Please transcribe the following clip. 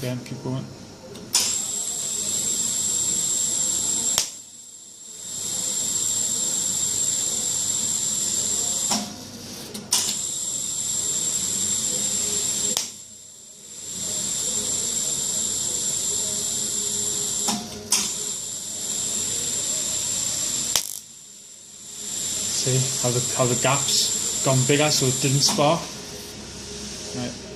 again, keep going. See how the gaps gone bigger so it didn't spark. Right.